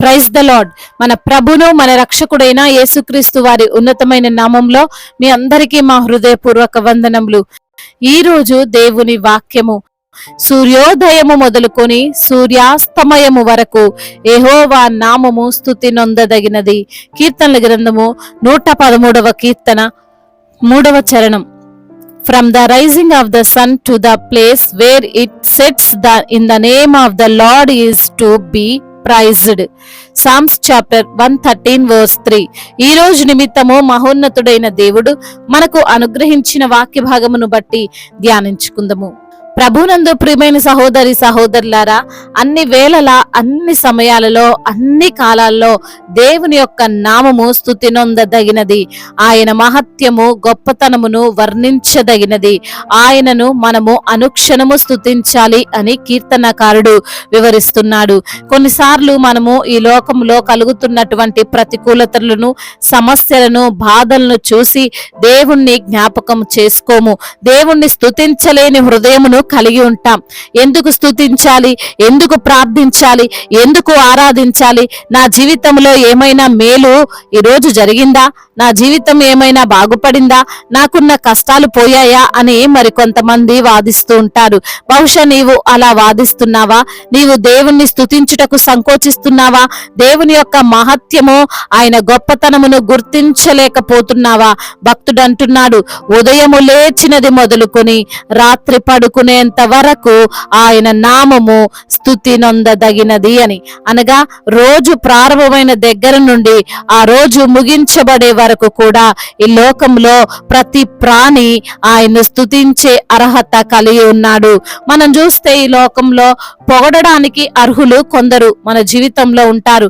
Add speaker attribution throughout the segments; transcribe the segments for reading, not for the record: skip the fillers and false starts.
Speaker 1: Praise the lord. మన ప్రభును మన రక్షకుడైన యేసుక్రీస్తు వారి ఉన్నతమైన నామంలో మీ అందరికీ మా హృదయపూర్వక వందనములు. ఈ రోజు దేవుని వాక్యము సూర్యోదయము మొదలుకొని సూర్యాస్తమయము వరకు యెహోవా నామము స్తుతి నొందదగినది. కీర్తనల గ్రంథము 113వ కీర్తన 3వ చరణం. From the rising of the sun to the place where it sets, in the name of the Lord is to be praised. Psalms chapter 113 verse 3. ఈ రోజు నిమిత్తము మహోన్నతుడైన దేవుడు మనకు అనుగ్రహించిన వాక్య భాగమును బట్టి ధ్యానించుకుందాము. ప్రభునందు ప్రియమైన సహోదరి సహోదరులారా, అన్ని వేళలా అన్ని సమయాలలో అన్ని కాలాల్లో దేవుని యొక్క నామము స్తుతి నొందదగినది. ఆయన మహత్యము గొప్పతనమును వర్ణించదగినది. ఆయనను మనము అనుక్షణము స్తుతించాలి అని కీర్తనకారుడు వివరిస్తున్నాడు. కొన్నిసార్లు మనము ఈ లోకంలో కలుగుతున్నటువంటి ప్రతికూలతలను, సమస్యలను, బాధలను చూసి దేవుణ్ణి జ్ఞాపకం చేసుకోము. దేవుణ్ణి స్తుతించలేని హృదయమును కలిగి ఉంటాం. ఎందుకు స్తుతించాలి, ఎందుకు ప్రార్థించాలి, ఎందుకు ఆరాధించాలి? నా జీవితంలో ఏమైనా మేలు ఈరోజు జరిగిందా? నా జీవితం ఏమైనా బాగుపడిందా? నాకున్న కష్టాలు పోయాయా అని మరి కొంతమంది వాదిస్తూ ఉంటారు. బహుశా నీవు అలా వాదిస్తున్నావా? నీవు దేవుణ్ణి స్తుతించుటకు సంకోచిస్తున్నావా? దేవుని యొక్క మహత్యము, ఆయన గొప్పతనమును గుర్తించలేకపోతున్నావా? భక్తుడు అంటున్నాడు, ఉదయము లేచినది మొదలుకొని రాత్రి పడుకునేంత వరకు ఆయన నామము స్తుతి నొందదగినది అని. అనగా రోజు ప్రారంభమైన దగ్గర నుండి ఆ రోజు ముగించబడే వరకు కూడా ఈ లోకంలో ప్రతి ప్రాణి ఆయన్ను స్తుతించే అర్హత కలిగి ఉన్నాడు. మనం చూస్తే ఈ లోకంలో పొగడడానికి అర్హులు కొందరు మన జీవితంలో ఉంటారు.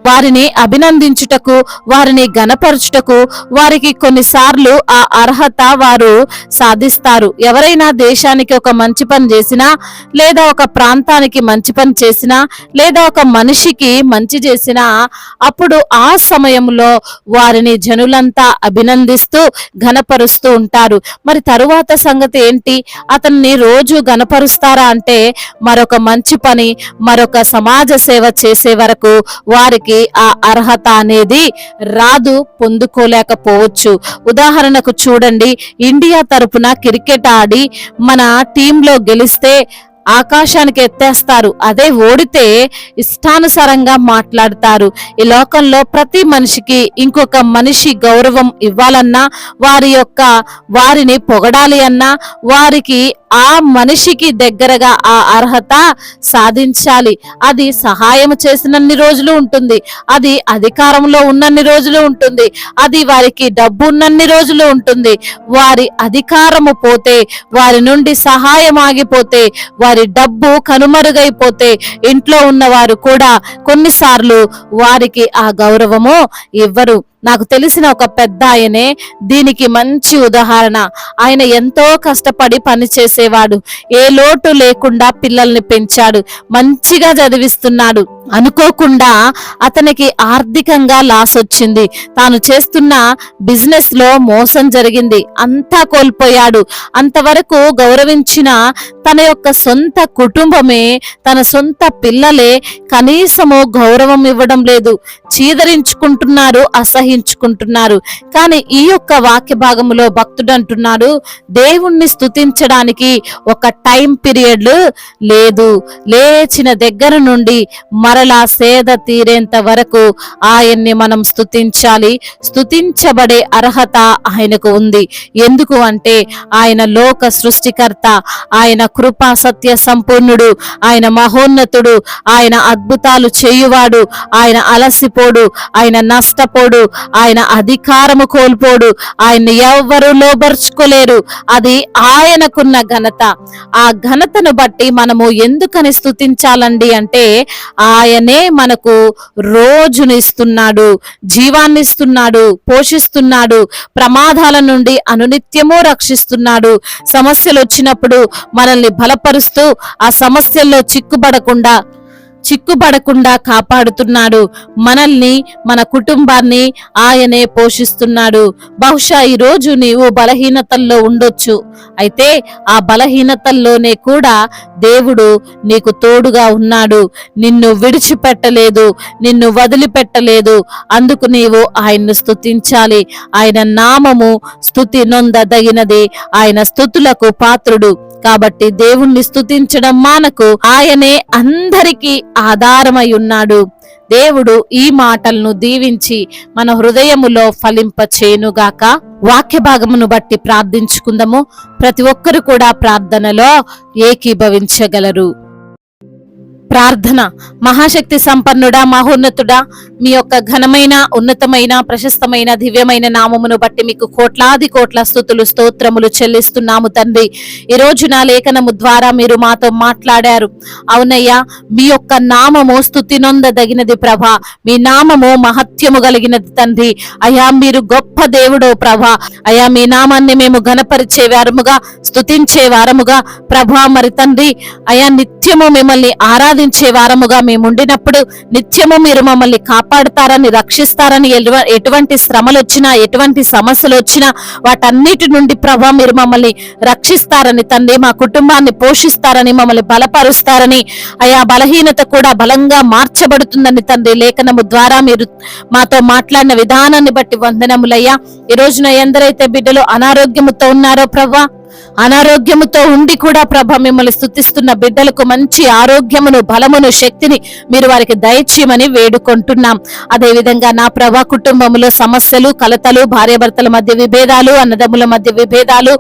Speaker 1: వారిని అభినందించుటకు, వారిని గణపరచుటకు వారికి కొన్నిసార్లు ఆ అర్హత వారు సాధిస్తారు. ఎవరైనా దేశానికి ఒక మంచి పని చేసినా, లేదా ఒక ప్రాంతానికి మంచి పని చేసినా, లేదా ఒక మనిషికి మంచి చేసినా, అప్పుడు ఆ సమయంలో వారిని జనులంతా అభినందిస్తూ ఘనపరుస్తూ ఉంటారు. మరి తరువాత సంగతి ఏంటి? అతన్ని రోజు ఘనపరుస్తారా అంటే మరొక మంచి పని, మరొక సమాజ సేవ చేసే వరకు వారికి ఆ అర్హత అనేది రాదు, పొందుకోలేకపోవచ్చు. ఉదాహరణకు చూడండి, ఇండియా తరపున క్రికెట్ ఆడి మన టీంలో గెలిస్తే ఆకాశానికి ఎత్తేస్తారు. అదే ఓడితే ఇష్టానుసారంగా మాట్లాడతారు. ఈ లోకంలో ప్రతి మనిషికి ఇంకొక మనిషి గౌరవం ఇవ్వాలన్నా, వారిని పొగడాలి అన్నా, వారికి ఆ మనిషికి దగ్గరగా ఆ అర్హత సాధించాలి. అది సహాయం చేసినన్ని రోజులు ఉంటుంది, అది అధికారంలో ఉన్నన్ని రోజులు ఉంటుంది, అది వారికి డబ్బు ఉన్నన్ని రోజులు ఉంటుంది. వారి అధికారము పోతే, వారి నుండి సహాయం ఆగిపోతే, వారి డబ్బు కనుమరుగైపోతే ఇంట్లో ఉన్నవారు కూడా కొన్నిసార్లు వారికి ఆ గౌరవము ఇవ్వరు. నాకు తెలిసిన ఒక పెద్ద ఆయనే దీనికి మంచి ఉదాహరణ. ఆయన ఎంతో కష్టపడి పని చేసేవాడు. ఏ లోటు లేకుండా పిల్లల్ని పెంచాడు, మంచిగా చదివిస్తున్నాడు. అనుకోకుండా అతనికి ఆర్థికంగా లాస్ వచ్చింది. తాను చేస్తున్న బిజినెస్ లో మోసం జరిగింది. అంతా కోల్పోయాడు. అంతవరకు గౌరవించిన తన యొక్క సొంత కుటుంబమే, తన సొంత పిల్లలే కనీసము గౌరవం ఇవ్వడం లేదు. చీదరించుకుంటున్నారు, అసహించుకుంటున్నారు. కానీ ఈ యొక్క వాక్య భాగములో భక్తుడు అంటున్నాడు, దేవుణ్ణి స్తుతించడానికి ఒక టైం పీరియడ్ లేదు. లేచిన దగ్గర నుండి మరలా సేద తీరేంత వరకు ఆయన్ని మనం స్తుతించాలి. స్తుతించబడే అర్హత ఆయనకు ఉంది. ఎందుకు అంటే ఆయన లోక సృష్టికర్త, ఆయన కృపా సత్య సంపూర్ణుడు, ఆయన మహోన్నతుడు, ఆయన అద్భుతాలు చేయువాడు, ఆయన అలసిపోడు, ఆయన నష్టపోడు, ఆయన అధికారము కోల్పోడు, ఆయన్ని ఎవ్వరూ లోబర్చుకోలేరు. అది ఆయనకున్న ఘనత. ఆ ఘనతను బట్టి మనము ఎందుకని స్తుతించాలండి అంటే ఆయనే మనకు రోజునిస్తున్నాడు, జీవాన్ని ఇస్తున్నాడు, పోషిస్తున్నాడు, ప్రమాదాల నుండి అనునిత్యము రక్షిస్తున్నాడు. సమస్యలు వచ్చినప్పుడు మనల్ని బలపరుస్తూ ఆ సమస్యల్లో చిక్కుబడకుండా చిక్కుబడకుండా కాపాడుతున్నాడు. మనల్ని, మన కుటుంబాన్ని ఆయనే పోషిస్తున్నాడు. బహుశా ఈ రోజు నీవు బలహీనతల్లో ఉండొచ్చు. అయితే ఆ బలహీనతల్లోనే కూడా దేవుడు నీకు తోడుగా ఉన్నాడు. నిన్ను విడిచిపెట్టలేదు, నిన్ను వదిలిపెట్టలేదు. అందుకు నీవు ఆయన్ను స్తుతించాలి. ఆయన నామము స్తుతి నొందదగినది. ఆయన స్తుతులకు పాత్రుడు. కాబట్టి దేవుణ్ణి స్తుతించడం మానకు. ఆయనే అందరికీ ఆధారమై ఉన్నాడు. దేవుడు ఈ మాటలను దీవించి మన హృదయములో ఫలింపచేయునుగాక. వాక్య భాగమును బట్టి ప్రార్థించుకుందాము. ప్రతి ఒక్కరు కూడా ప్రార్థనలో ఏకీభవించగలరు. ప్రార్థన. మహాశక్తి సంపన్నుడా, మహోన్నతుడా, మీ యొక్క ఘనమైన, ఉన్నతమైన, ప్రశస్తమైన, దివ్యమైన నామమును బట్టి మీకు కోట్లాది కోట్ల స్తుతులు, స్తోత్రములు చెల్లిస్తున్నాము తండ్రి. ఈ రోజు నా లేఖనము ద్వారా మీరు మాతో మాట్లాడారు. అవునయ్యా, మీ యొక్క నామము స్తుతి నొందదగినది ప్రభా. మీ నామము మహత్యము కలిగినది తండ్రి. అయ్యా, మీరు గొప్ప దేవుడో ప్రభా. అయ్యా, మీ నామాన్ని మేము ఘనపరిచే వారముగా, స్తుతించే వారముగా ప్రభా, మరి తండ్రి అయ్యా, నిత్యము మిమ్మల్ని ఆరాధించే వారముగా మేము ఉండినప్పుడు నిత్యము మీరు మమ్మల్ని కాపాడుతారని, రక్షిస్తారని, ఎటువంటి శ్రమలు వచ్చినా, ఎటువంటి సమస్యలు వచ్చినా వాటన్నిటి నుండి ప్రభా మీరు మమ్మల్ని రక్షిస్తారని తండ్రి, మా కుటుంబాన్ని పోషిస్తారని, మమ్మల్ని బలపరుస్తారని, అయా బలహీనత కూడా బలంగా మార్చబడుతుందని తండ్రి లేఖనము ద్వారా మీరు మాతో మాట్లాడిన విధానాన్ని బట్టి వందనములయ్యా. ఈ రోజున ఎందరైతే బిడ్డలు అనారోగ్యముతో ఉన్నారో ప్రభా, అనారోగ్యముతో ఉండి కూడా ప్రభ మిమ్మల్ని స్తుతిస్తున్న బిడ్డలకు మంచి ఆరోగ్యమును, బలమును, శక్తిని మీరు వారికి దయచేయమని వేడుకుంటున్నాం. అదే విధంగా నా ప్రభా, కుటుంబములో సమస్యలు, కలతలు, భార్యాభర్తల మధ్య విభేదాలు, అన్నదమ్ముల మధ్య విభేదాలు,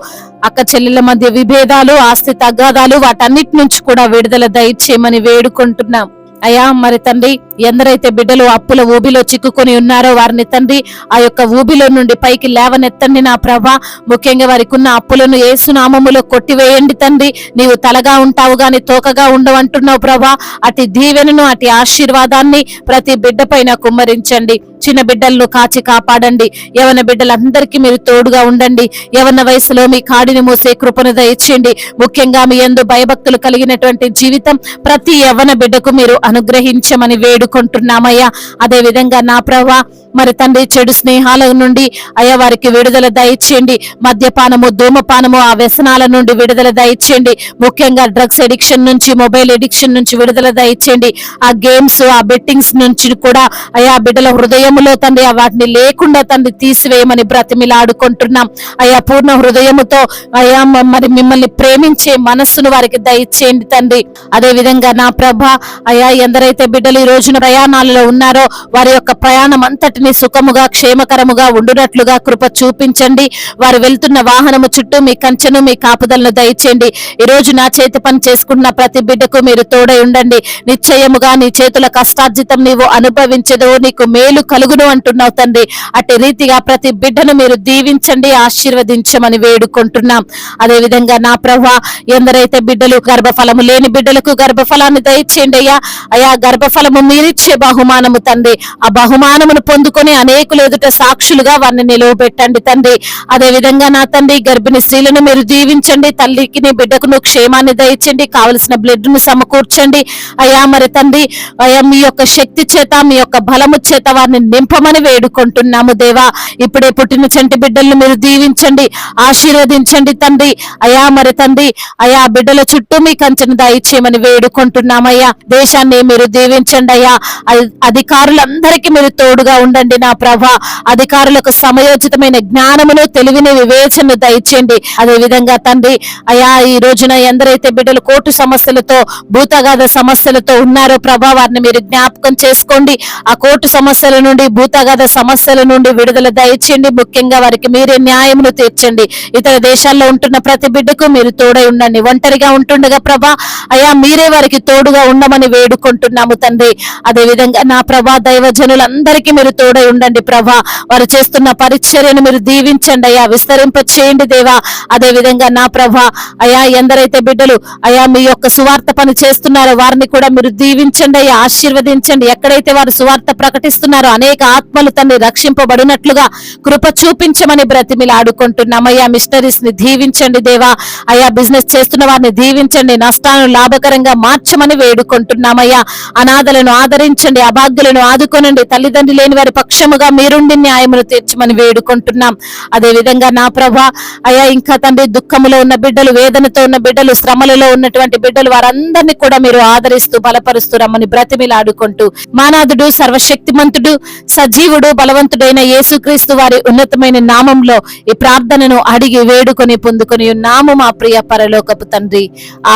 Speaker 1: అక్క చెల్లెల మధ్య విభేదాలు, ఆస్తి తగాదాలు, వాటన్నిటి నుంచి కూడా విడుదల దయచేయమని వేడుకుంటున్నాం. అయ్యా, మరి తండ్రి ఎందరైతే బిడ్డలు అప్పుల ఊబిలో చిక్కుకొని ఉన్నారో వారిని తండ్రి ఆ యొక్క ఊబిలో నుండి పైకి లేవనెత్తండి నా ప్రభా. ముఖ్యంగా వారికి ఉన్న అప్పులను యేసు నామములో కొట్టివేయండి తండ్రి. నీవు తలగా ఉంటావు గాని తోకగా ఉండవంటున్నావు ప్రభా. అటు దీవెనను, అటు ఆశీర్వాదాన్ని ప్రతి బిడ్డ పైన కుమ్మరించండి. చిన్న బిడ్డలను కాచి కాపాడండి. యవన బిడ్డలందరికీ మీరు తోడుగా ఉండండి. యవన వయసులో మీ కాడిని మోసే కృపను దయచేయండి. ముఖ్యంగా మీ యందు భయభక్తులు కలిగినటువంటి జీవితం ప్రతి యవన బిడ్డకు మీరు అనుగ్రహించమని వేడుకుంటున్నామయ్యా. అదే విధంగా నా ప్రభా, మరి తండ్రి చెడు స్నేహాల నుండి అయ్యా వారికి విడుదల దయచేయండి. మద్యపానము, ధూమపానము, ఆ వ్యసనాల నుండి విడుదల దయచేయండి. ముఖ్యంగా డ్రగ్స్ ఎడిక్షన్ నుంచి, మొబైల్ ఎడిక్షన్ నుంచి విడుదల దయచేయండి. ఆ గేమ్స్, ఆ బెట్టింగ్స్ నుంచి కూడా అయ్యా బిడ్డల హృదయములో తండ్రి వాటిని లేకుండా తండ్రి తీసివేయమని బ్రతిమిలాడుకుంటున్నాం. అయ్యా, పూర్ణ హృదయముతో అయ్యా మరి మిమ్మల్ని ప్రేమించే మనస్సును వారికి దయచేయండి తండ్రి. అదే విధంగా నా ప్రభ అయ్యా, ఎందరైతే బిడ్డలు ఈ రోజున ప్రయాణాలలో ఉన్నారో వారి యొక్క ప్రయాణం అంతటిని సుఖముగా, క్షేమకరముగా ఉండునట్లుగా కృప చూపించండి. వారు వెళ్తున్న వాహనము చుట్టూ మీ కంచెను, మీ కాపుదలను దయచేయండి. ఈ రోజు నా చేతి పని చేసుకున్న ప్రతి బిడ్డకు మీరు తోడై ఉండండి. నిశ్చయముగా నీ చేతుల కష్టార్జితం నీవు అనుభవించదు, నీకు మేలు కలుగును అంటున్నావు తండ్రి. అట్టి రీతిగా ప్రతి బిడ్డను మీరు దీవించండి, ఆశీర్వదించమని వేడుకుంటున్నాం. అదే విధంగా నా ప్రభా, ఎందరైతే బిడ్డలు గర్భఫలము లేని బిడ్డలకు గర్భఫలాన్ని దయచేయండి అయ్యా. అయా గర్భఫలము మీరిచ్చే బహుమానము తండ్రి. ఆ బహుమానమును పొందుకొని అనేకులు ఎదుట సాక్షులుగా వారిని నిలువబెట్టండి తండ్రి. అదే విధంగా నా తండ్రి గర్భిణీ స్త్రీలను మీరు దీవించండి. తల్లికి నీ బిడ్డకును క్షేమాన్ని దయచండి. కావలసిన బ్లడ్ ను సమకూర్చండి అయ్యా. మరి తండ్రి అయ్యా, మీ యొక్క శక్తి చేత, మీ యొక్క బలము చేత వారిని నింపమని వేడుకుంటున్నాము దేవా. ఇప్పుడే పుట్టిన చంటి బిడ్డలను మీరు దీవించండి, ఆశీర్వదించండి తండ్రి. అయా మరి తండ్రి అయా బిడ్డల చుట్టూ మీ కంచెను దయచేయమని వేడుకుంటున్నామయ్యా. దేశాన్ని మీరు దీవించండి అయ్యా. అధికారులందరికీ మీరు తోడుగా ఉండండి నా ప్రభా. అధికారులకు సమయోచితమైన జ్ఞానమును, తెలివిని, వివేచనను దయచేయండి. అదే విధంగా తండ్రి అయా, ఈ రోజున ఎందరైతే బిడ్డలు కోర్టు సమస్యలతో, భూతగాథ సమస్యలతో ఉన్నారో ప్రభా, వారిని మీరు జ్ఞాపకం చేసుకోండి. ఆ కోర్టు సమస్యల నుండి, భూతగాథ సమస్యల నుండి విడుదల దయచేయండి. ముఖ్యంగా వారికి మీరే న్యాయమును తీర్చండి. ఇతర దేశాల్లో ఉంటున్న ప్రతి బిడ్డకు మీరు తోడై ఉండండి. ఒంటరిగా ఉంటుండగా ప్రభా అయా, మీరే వారికి తోడుగా ఉండమని వేడుకుంటున్నాము తండ్రి. అదే విధంగా నా ప్రభా, దైవజనులందరికీ మీరు తోడై ఉండండి ప్రభా. వారు చేస్తున్న పరిచర్యను మీరు దీవించండి అయ్యా, విస్తరింప చేయండి దేవా. అదే విధంగా నా ప్రభా అయ్యా, ఎందరైతే బిడ్డలు అయ్యా మీ యొక్క సువార్త పని చేస్తున్నారో వారిని కూడా మీరు దీవించండి అయ్యా, ఆశీర్వదించండి. ఎక్కడైతే వారు సువార్త ప్రకటిస్తున్నారో అనేక ఆత్మలు తండ్రి రక్షింపబడినట్లుగా కృప చూపించమని బ్రతిమిలాడుకుంటున్నామయ్యా. మిషనరీస్ ని దీవించండి దేవా. అయ్యా, బిజినెస్ చేస్తున్న వారిని దీవించండి, నష్టాలను లాభకరంగా మార్చమని వేడుకుంటున్నామయ్యా. అనాథలను ఆదరించండి, అభాగ్యులను ఆదుకొనండి, తల్లిదండ్రి లేని వారి పక్షముగా మీరుండి న్యాయమును తీర్చమని వేడుకుంటున్నాం. అదే విధంగా నా ప్రభా అయ్యా, ఇంకా తండ్రి దుఃఖములో ఉన్న బిడ్డలు, వేదనతో ఉన్న బిడ్డలు, శ్రమలలో ఉన్నటువంటి బిడ్డలు, వారందరినీ కూడా మీరు ఆదరిస్తూ బలపరుస్తూ రమ్మని బ్రతిమిలాడుకుంటూ మానాథుడు, సర్వశక్తిమంతుడు, సజీవుడు, బలవంతుడైన యేసుక్రీస్తు వారి ఉన్నతమైన నామంలో ఈ ప్రార్థనను అడిగి వేడుకొని పొందుకొని ఉన్నాము మా ప్రియ పరలోకపు తండ్రి,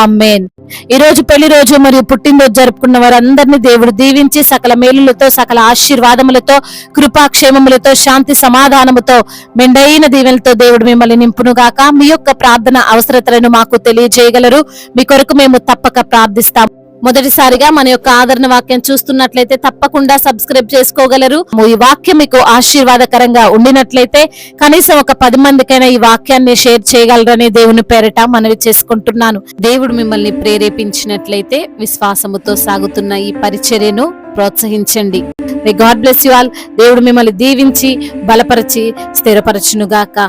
Speaker 1: ఆమేన్. ఈ రోజు పెళ్లి రోజు మరియు పుట్టినరోజు జరుపుకున్న వారందరినీ దేవుడు దీవించి సకల మేలులతో, సకల ఆశీర్వాదములతో, కృపాక్షేమములతో, శాంతి సమాధానముతో, మెండైన దీవెనలతో దేవుడు మిమ్మల్ని నింపునుగాక. మీ యొక్క ప్రార్థన అవసరతలను మాకు తెలియజేయగలరు. మీ కొరకు మేము తప్పక ప్రార్థిస్తాం. మొదటిసారిగా మన యొక్క ఆదరణ వాక్యం చూస్తున్నట్లయితే తప్పకుండా సబ్స్క్రైబ్ చేసుకోగలరు. ఈ వాక్యం మీకు ఆశీర్వాదకరంగా ఉండినట్లయితే కనీసం ఒక 10 మందికైనా ఈ వాక్యాన్ని షేర్ చేయగలరని దేవుని పేరిట మనవి చేసుకుంటున్నాను. దేవుడు మిమ్మల్ని ప్రేరేపించినట్లయితే విశ్వాసముతో సాగుతున్న ఈ పరిచర్యను ప్రోత్సహించండి. May God bless you all. దేవుడు మిమ్మల్ని దీవించి బలపరిచి స్థిరపరచునుగాక.